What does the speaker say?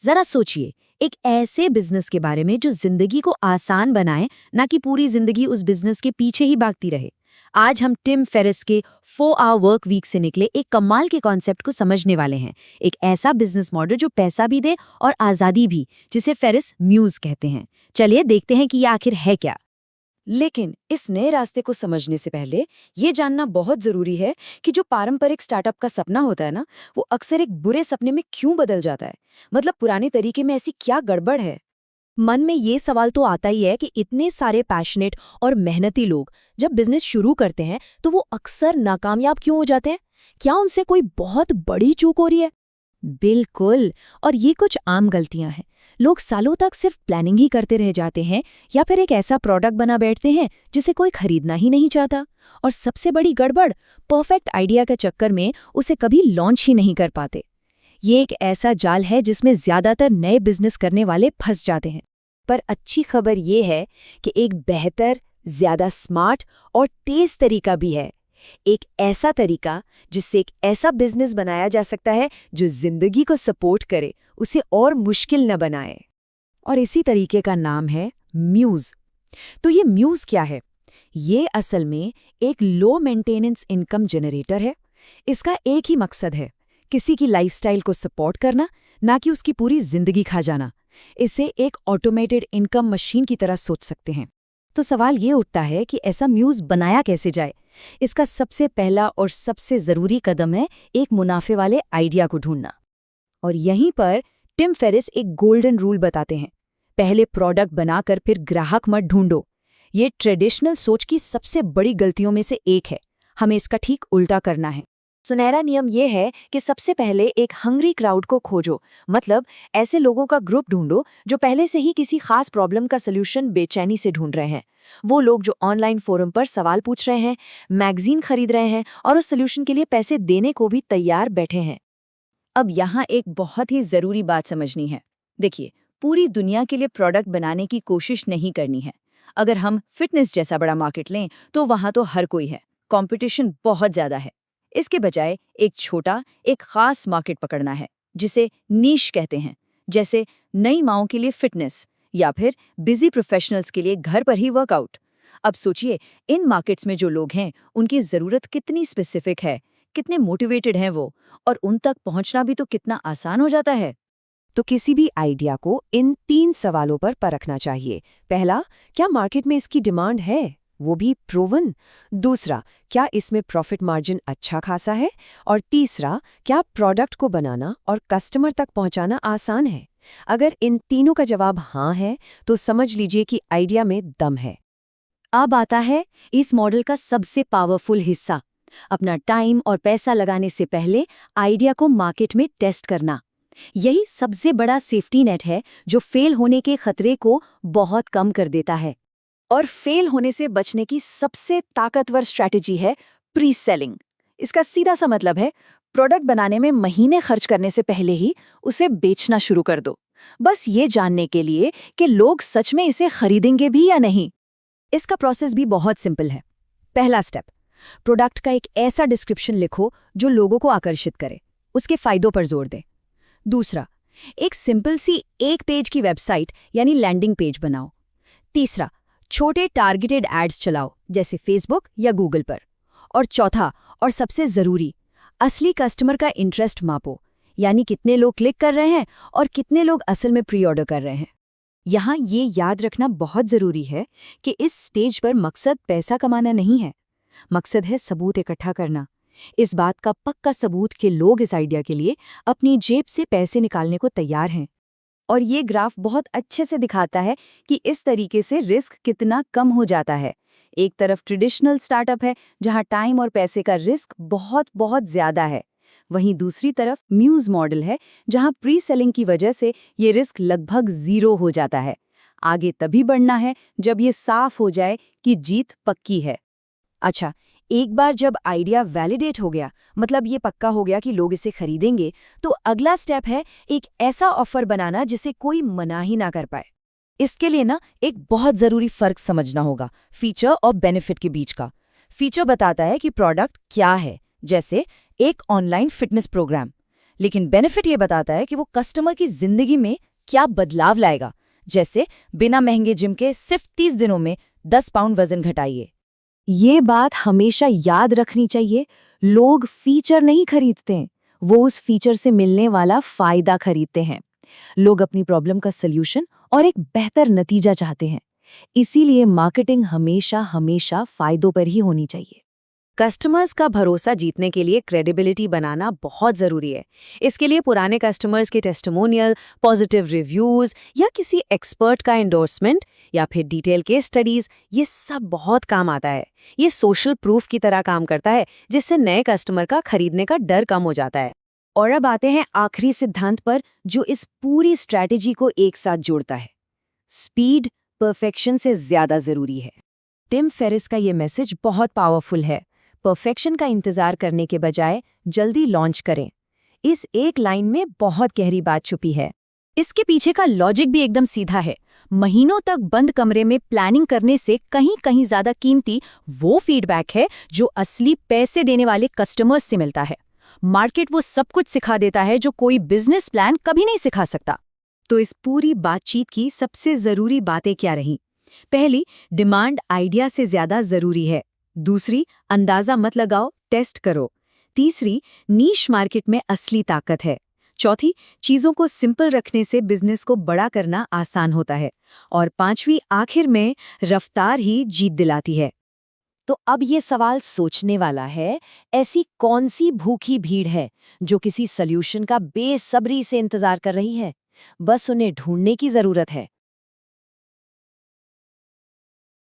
जरा सोचिए, एक ऐसे बिजनेस के बारे में जो जिंदगी को आसान बनाए, ना कि पूरी जिंदगी उस बिजनेस के पीछे ही भागती रहे। आज हम टिम फेरिस के 4 आवर वर्क वीक से निकले एक कमाल के कॉन्सेप्ट को समझने वाले हैं। एक ऐसा बिजनेस मॉडल जो पैसा भी दे और आजादी भी, जिसे फेरिस म्यूज कहते हैं। चलिए देखते हैं कि ये आखिर है क्या। लेकिन इस नए रास्ते को समझने से पहले ये जानना बहुत जरूरी है कि जो पारंपरिक स्टार्टअप का सपना होता है ना, वो अक्सर एक बुरे सपने में क्यों बदल जाता है। मतलब पुराने तरीके में ऐसी क्या गड़बड़ है। मन में ये सवाल तो आता ही है कि इतने सारे पैशनेट और मेहनती लोग जब बिजनेस शुरू करते हैं तो वो अक्सर नाकामयाब क्यों हो जाते हैं। क्या उनसे कोई बहुत बड़ी चूक हो रही है? बिल्कुल। और ये कुछ आम गलतियां हैं। लोग सालों तक सिर्फ प्लानिंग ही करते रह जाते हैं, या फिर एक ऐसा प्रोडक्ट बना बैठते हैं जिसे कोई खरीदना ही नहीं चाहता। और सबसे बड़ी गड़बड़, परफेक्ट आइडिया के चक्कर में उसे कभी लॉन्च ही नहीं कर पाते। ये एक ऐसा जाल है जिसमें ज्यादातर नए बिजनेस करने वाले फंस जाते हैं। पर अच्छी खबर ये है कि एक बेहतर, ज्यादा स्मार्ट और तेज तरीका भी है। एक ऐसा तरीका जिससे एक ऐसा बिजनेस बनाया जा सकता है जो जिंदगी को सपोर्ट करे, उसे और मुश्किल न बनाए। और इसी तरीके का नाम है म्यूज। तो ये म्यूज क्या है? ये असल में एक लो मेंटेनेंस इनकम जनरेटर है। इसका एक ही मकसद है, किसी की लाइफस्टाइल को सपोर्ट करना, ना कि उसकी पूरी जिंदगी खा जाना। इसे एक ऑटोमेटेड इनकम मशीन की तरह सोच सकते हैं। तो सवाल ये उठता है कि ऐसा म्यूज बनाया कैसे जाए। इसका सबसे पहला और सबसे जरूरी कदम है एक मुनाफे वाले आइडिया को ढूंढना। और यहीं पर टिम फेरिस एक गोल्डन रूल बताते हैं। पहले प्रोडक्ट बनाकर फिर ग्राहक मत ढूंढो। ये ट्रेडिशनल सोच की सबसे बड़ी गलतियों में से एक है। हमें इसका ठीक उल्टा करना है। सुनहरा नियम यह है कि सबसे पहले एक हंग्री क्राउड को खोजो। मतलब ऐसे लोगों का ग्रुप ढूंढो जो पहले से ही किसी खास प्रॉब्लम का सलूशन बेचैनी से ढूंढ रहे हैं। वो लोग जो ऑनलाइन फोरम पर सवाल पूछ रहे हैं, मैगजीन खरीद रहे हैं और उस सलूशन के लिए पैसे देने को भी तैयार बैठे हैं। अब यहाँ एक बहुत ही जरूरी बात समझनी है। देखिए, पूरी दुनिया के लिए प्रोडक्ट बनाने की कोशिश नहीं करनी है। अगर हम फिटनेस जैसा बड़ा मार्केट लें तो वहाँ तो हर कोई है, कंपटीशन बहुत ज्यादा है। इसके बजाय एक छोटा, एक खास मार्केट पकड़ना है जिसे नीश कहते हैं। जैसे नई माओं के लिए फिटनेस या फिर बिजी प्रोफेशनल्स के लिए घर पर ही वर्कआउट। अब सोचिए, इन मार्केट्स में जो लोग हैं उनकी ज़रूरत कितनी स्पेसिफिक है, कितने मोटिवेटेड हैं वो, और उन तक पहुंचना भी तो कितना आसान हो जाता है। तो किसी भी आइडिया को इन 3 सवालों पर परखना चाहिए। पहला, क्या मार्केट में इसकी डिमांड है, वो भी प्रूवन। दूसरा, क्या इसमें प्रॉफिट मार्जिन अच्छा खासा है। और तीसरा, क्या प्रोडक्ट को बनाना और कस्टमर तक पहुंचाना आसान है। अगर इन तीनों का जवाब हाँ है तो समझ लीजिए कि आइडिया में दम है। अब आता है इस मॉडल का सबसे पावरफुल हिस्सा, अपना टाइम और पैसा लगाने से पहले आइडिया को मार्केट में टेस्ट करना। यही सबसे बड़ा सेफ्टी नेट है जो फेल होने के खतरे को बहुत कम कर देता है। और फेल होने से बचने की सबसे ताकतवर स्ट्रैटेजी है प्री सेलिंग। इसका सीधा सा मतलब है, प्रोडक्ट बनाने में महीने खर्च करने से पहले ही उसे बेचना शुरू कर दो, बस ये जानने के लिए कि लोग सच में इसे खरीदेंगे भी या नहीं। इसका प्रोसेस भी बहुत सिंपल है। पहला स्टेप, प्रोडक्ट का एक ऐसा डिस्क्रिप्शन लिखो जो लोगों को आकर्षित करे, उसके फायदों पर जोर दे। दूसरा, एक सिंपल सी 1 पेज की वेबसाइट यानी लैंडिंग पेज बनाओ। तीसरा, छोटे टारगेटेड एड्स चलाओ जैसे फेसबुक या गूगल पर। और चौथा और सबसे ज़रूरी, असली कस्टमर का इंटरेस्ट मापो, यानी कितने लोग क्लिक कर रहे हैं और कितने लोग असल में प्री ऑर्डर कर रहे हैं। यहाँ ये याद रखना बहुत ज़रूरी है कि इस स्टेज पर मकसद पैसा कमाना नहीं है, मकसद है सबूत इकट्ठा करना। इस बात का पक्का सबूत कि लोग इस आइडिया के लिए अपनी जेब से पैसे निकालने को तैयार हैं। और ये ग्राफ बहुत अच्छे से दिखाता है कि इस तरीके से रिस्क कितना कम हो जाता है। एक तरफ ट्रेडिशनल स्टार्टअप है जहां टाइम और पैसे का रिस्क बहुत बहुत ज्यादा है, वहीं दूसरी तरफ म्यूज मॉडल है जहां प्री सेलिंग की वजह से ये रिस्क लगभग 0 हो जाता है। आगे तभी बढ़ना है जब ये साफ हो जाए कि जीत पक्की है। अच्छा, एक बार जब आइडिया वैलिडेट हो गया, मतलब ये पक्का हो गया कि लोग इसे खरीदेंगे, तो अगला स्टेप है एक ऐसा ऑफर बनाना जिसे कोई मना ही ना कर पाए। इसके लिए ना एक बहुत ज़रूरी फ़र्क समझना होगा फीचर और बेनिफिट के बीच का। फीचर बताता है कि प्रोडक्ट क्या है, जैसे एक ऑनलाइन फिटनेस प्रोग्राम, लेकिन बेनिफिट ये बताता है कि वो कस्टमर की जिंदगी में क्या बदलाव लाएगा। जैसे बिना महंगे जिम के सिर्फ 30 दिनों में 10 पाउंड वजन घटाइए। ये बात हमेशा याद रखनी चाहिए, लोग फीचर नहीं खरीदते, वो उस फीचर से मिलने वाला फायदा खरीदते हैं। लोग अपनी प्रॉब्लम का सल्यूशन और एक बेहतर नतीजा चाहते हैं। इसीलिए मार्केटिंग हमेशा हमेशा फायदों पर ही होनी चाहिए। कस्टमर्स का भरोसा जीतने के लिए क्रेडिबिलिटी बनाना बहुत ज़रूरी है। इसके लिए पुराने कस्टमर्स के टेस्टिमोनियल, पॉजिटिव रिव्यूज़ या किसी एक्सपर्ट का एंडोर्समेंट या फिर डिटेल केस स्टडीज़, ये सब बहुत काम आता है। ये सोशल प्रूफ की तरह काम करता है, जिससे नए कस्टमर का खरीदने का डर कम हो जाता है। और अब आते हैं आखिरी सिद्धांत पर, जो इस पूरी स्ट्रैटेजी को एक साथ जोड़ता है। स्पीड परफेक्शन से ज़्यादा ज़रूरी है। टिम फेरिस का ये मैसेज बहुत पावरफुल है। परफेक्शन का इंतजार करने के बजाय जल्दी लॉन्च करें। इस एक लाइन में बहुत गहरी बात छुपी है। इसके पीछे का लॉजिक भी एकदम सीधा है। महीनों तक बंद कमरे में प्लानिंग करने से कहीं ज्यादा कीमती वो फीडबैक है जो असली पैसे देने वाले कस्टमर्स से मिलता है। मार्केट वो सब कुछ सिखा देता है जो कोई बिजनेस प्लान कभी नहीं सिखा सकता। तो इस पूरी बातचीत की सबसे जरूरी बातें क्या रहीं? पहली, डिमांड आइडिया से ज्यादा जरूरी है। दूसरी, अंदाजा मत लगाओ, टेस्ट करो। तीसरी, नीश मार्केट में असली ताकत है। चौथी, चीजों को सिंपल रखने से बिजनेस को बड़ा करना आसान होता है। और पांचवी, आखिर में रफ्तार ही जीत दिलाती है। तो अब ये सवाल सोचने वाला है, ऐसी कौन सी भूखी भीड़ है जो किसी सल्यूशन का बेसब्री से इंतजार कर रही है? बस उन्हें ढूंढने की जरूरत है।